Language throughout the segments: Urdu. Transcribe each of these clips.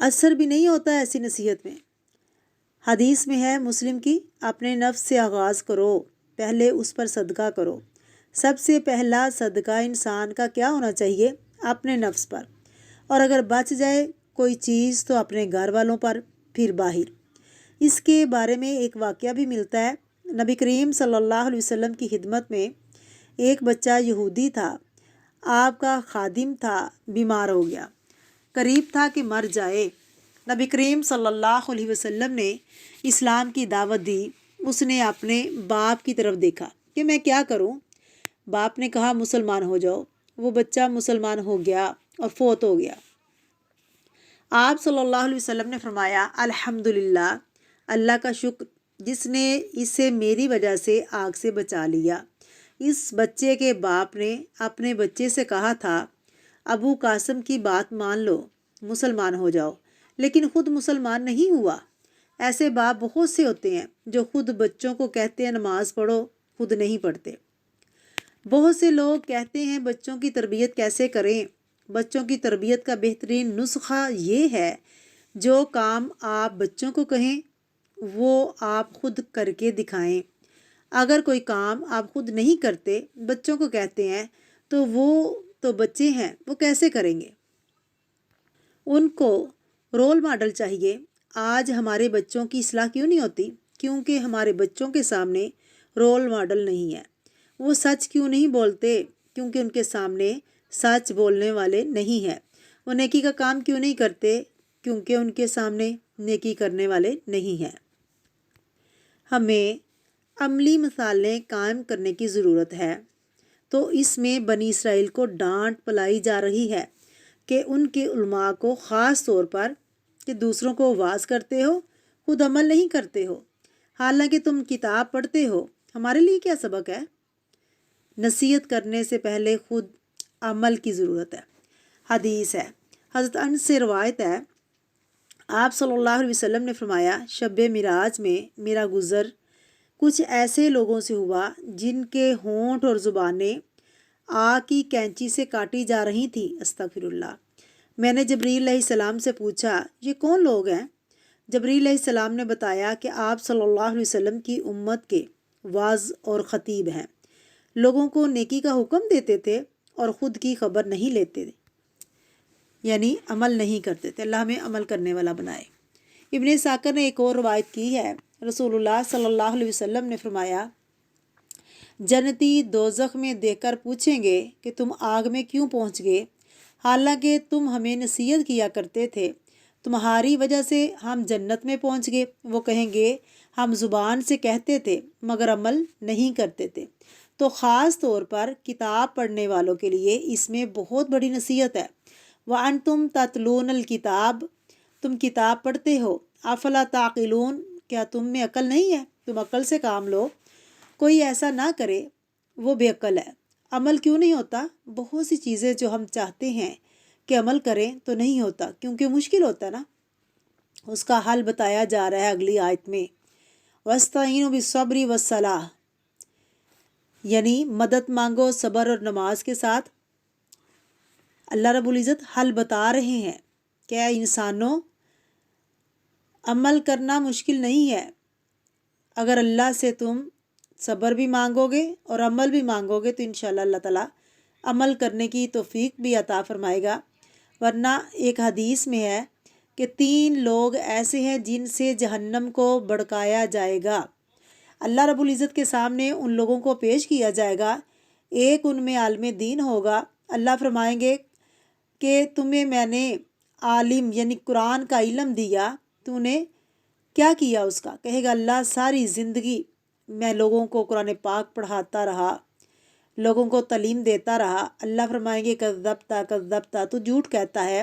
اثر بھی نہیں ہوتا ایسی نصیحت میں۔ حدیث میں ہے مسلم کی، اپنے نفس سے آغاز کرو، پہلے اس پر صدقہ کرو۔ سب سے پہلا صدقہ انسان کا کیا ہونا چاہیے؟ اپنے نفس پر، اور اگر بچ جائے کوئی چیز تو اپنے گھر والوں پر، پھر باہر۔ اس کے بارے میں ایک واقعہ بھی ملتا ہے۔ نبی کریم صلی اللہ علیہ وسلم کی خدمت میں ایک بچہ یہودی تھا، آپ کا خادم تھا، بیمار ہو گیا، قریب تھا کہ مر جائے۔ نبی کریم صلی اللہ علیہ وسلم نے اسلام کی دعوت دی۔ اس نے اپنے باپ کی طرف دیکھا کہ میں کیا کروں؟ باپ نے کہا مسلمان ہو جاؤ۔ وہ بچہ مسلمان ہو گیا اور فوت ہو گیا۔ آپ صلی اللہ علیہ وسلم نے فرمایا الحمدللہ، اللہ کا شکر جس نے اسے میری وجہ سے آگ سے بچا لیا۔ اس بچے کے باپ نے اپنے بچے سے کہا تھا ابو قاسم کی بات مان لو، مسلمان ہو جاؤ، لیکن خود مسلمان نہیں ہوا۔ ایسے باپ بہت سے ہوتے ہیں جو خود بچوں کو کہتے ہیں نماز پڑھو، خود نہیں پڑھتے۔ بہت سے لوگ کہتے ہیں بچوں کی تربیت کیسے کریں۔ بچوں کی تربیت کا بہترین نسخہ یہ ہے جو کام آپ بچوں کو کہیں وہ آپ خود کر کے دکھائیں۔ اگر کوئی کام آپ خود نہیں کرتے، بچوں کو کہتے ہیں، تو وہ تو بچے ہیں، وہ کیسے کریں گے؟ ان کو رول ماڈل چاہیے۔ آج ہمارے بچوں کی اصلاح کیوں نہیں ہوتی؟ کیونکہ ہمارے بچوں کے سامنے رول ماڈل نہیں ہے۔ وہ سچ کیوں نہیں بولتے؟ کیونکہ ان کے سامنے سچ بولنے والے نہیں ہیں۔ وہ نیکی کا کام کیوں نہیں کرتے؟ کیونکہ ان کے سامنے نیکی کرنے والے نہیں ہیں۔ ہمیں عملی مثالیں قائم کرنے کی ضرورت ہے۔ تو اس میں بنی اسرائیل کو ڈانٹ پلائی جا رہی ہے کہ ان کے علماء کو خاص طور پر کہ دوسروں کو واعظ کرتے ہو، خود عمل نہیں کرتے ہو، حالانکہ تم کتاب پڑھتے ہو۔ ہمارے لیے کیا سبق ہے؟ نصیحت کرنے سے پہلے خود عمل کی ضرورت ہے۔ حدیث ہے، حضرت انس سے روایت ہے، آپ صلی اللہ علیہ وسلم نے فرمایا شب معراج میں میرا گزر کچھ ایسے لوگوں سے ہوا جن کے ہونٹ اور زبانیں آگ کی کینچی سے کاٹی جا رہی تھیں۔ استغفر اللہ۔ میں نے جبریل علیہ السلام سے پوچھا یہ کون لوگ ہیں؟ جبریل علیہ السلام نے بتایا کہ آپ صلی اللہ علیہ وسلم کی امت کے واعظ اور خطیب ہیں۔ لوگوں کو نیکی کا حکم دیتے تھے اور خود کی خبر نہیں لیتے تھے، یعنی عمل نہیں کرتے تھے۔ اللہ ہمیں عمل کرنے والا بنائے۔ ابن ساکر نے ایک اور روایت کی ہے، رسول اللہ صلی اللہ علیہ وسلم نے فرمایا جنتی دوزخ میں دیکھ کر پوچھیں گے کہ تم آگ میں کیوں پہنچ گئے، حالانکہ تم ہمیں نصیحت کیا کرتے تھے، تمہاری وجہ سے ہم جنت میں پہنچ گئے۔ وہ کہیں گے ہم زبان سے کہتے تھے مگر عمل نہیں کرتے تھے۔ تو خاص طور پر کتاب پڑھنے والوں کے لیے اس میں بہت بڑی نصیحت ہے۔ وَأَنْتُمْ تَتْلُونَ الْكِتَابَ، تم کتاب پڑھتے ہو، افلا تعقلون، کیا تم میں عقل نہیں ہے؟ تم عقل سے کام لو۔ کوئی ایسا نہ کرے، وہ بے عقل ہے۔ عمل کیوں نہیں ہوتا؟ بہت سی چیزیں جو ہم چاہتے ہیں کہ عمل کریں تو نہیں ہوتا، کیونکہ مشکل ہوتا ہے نا۔ اس کا حل بتایا جا رہا ہے اگلی آیت میں، وَاسْتَعِینُوا بِالصَّبْرِ وَالصَّلَاةِ، یعنی مدد مانگو صبر اور نماز کے ساتھ۔ اللہ رب العزت حل بتا رہے ہیں کہ اے انسانوں، عمل کرنا مشکل نہیں ہے۔ اگر اللہ سے تم صبر بھی مانگو گے اور عمل بھی مانگو گے تو انشاءاللہ اللہ تعالیٰ عمل کرنے کی توفیق بھی عطا فرمائے گا۔ ورنہ ایک حدیث میں ہے کہ 3 لوگ ایسے ہیں جن سے جہنم کو بھڑکایا جائے گا۔ اللہ رب العزت کے سامنے ان لوگوں کو پیش کیا جائے گا۔ ایک ان میں عالم دین ہوگا۔ اللہ فرمائیں گے کہ تمہیں میں نے عالم یعنی قرآن کا علم دیا، تو نے کیا کیا اس کا؟ کہے گا اللہ ساری زندگی میں لوگوں کو قرآن پاک پڑھاتا رہا، لوگوں کو تعلیم دیتا رہا۔ اللہ فرمائیں گے کذبتا کذبتا، تو جھوٹ کہتا ہے،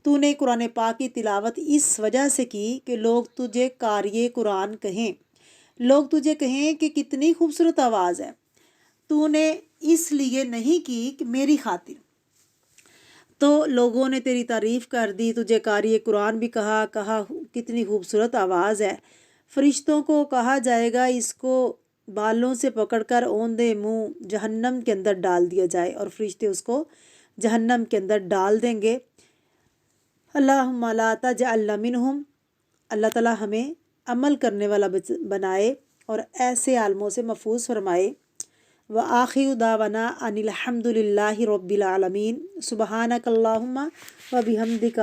تو نے قرآن پاک کی تلاوت اس وجہ سے کی کہ لوگ تجھے قاری قرآن کہیں، لوگ تجھے کہیں کہ کتنی خوبصورت آواز ہے، تو نے اس لیے نہیں کی کہ میری خاطر۔ تو لوگوں نے تیری تعریف کر دی، تجھے قاری قرآن بھی کہا کتنی خوبصورت آواز ہے۔ فرشتوں کو کہا جائے گا اس کو بالوں سے پکڑ کر اوندے منہ جہنم کے اندر ڈال دیا جائے، اور فرشتے اس کو جہنم کے اندر ڈال دیں گے۔ اللہم لا تجعلنا منہم، اللہ تعالیٰ ہمیں عمل کرنے والا بنائے اور ایسے عالموں سے محفوظ فرمائے۔ وآخر دعوانا ان الحمد للہ رب العالمین، سبحانک اللہم وبحمدک،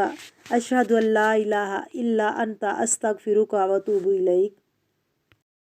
اشہد ان لا الہ الا انت، استغفرک واتوب الیک۔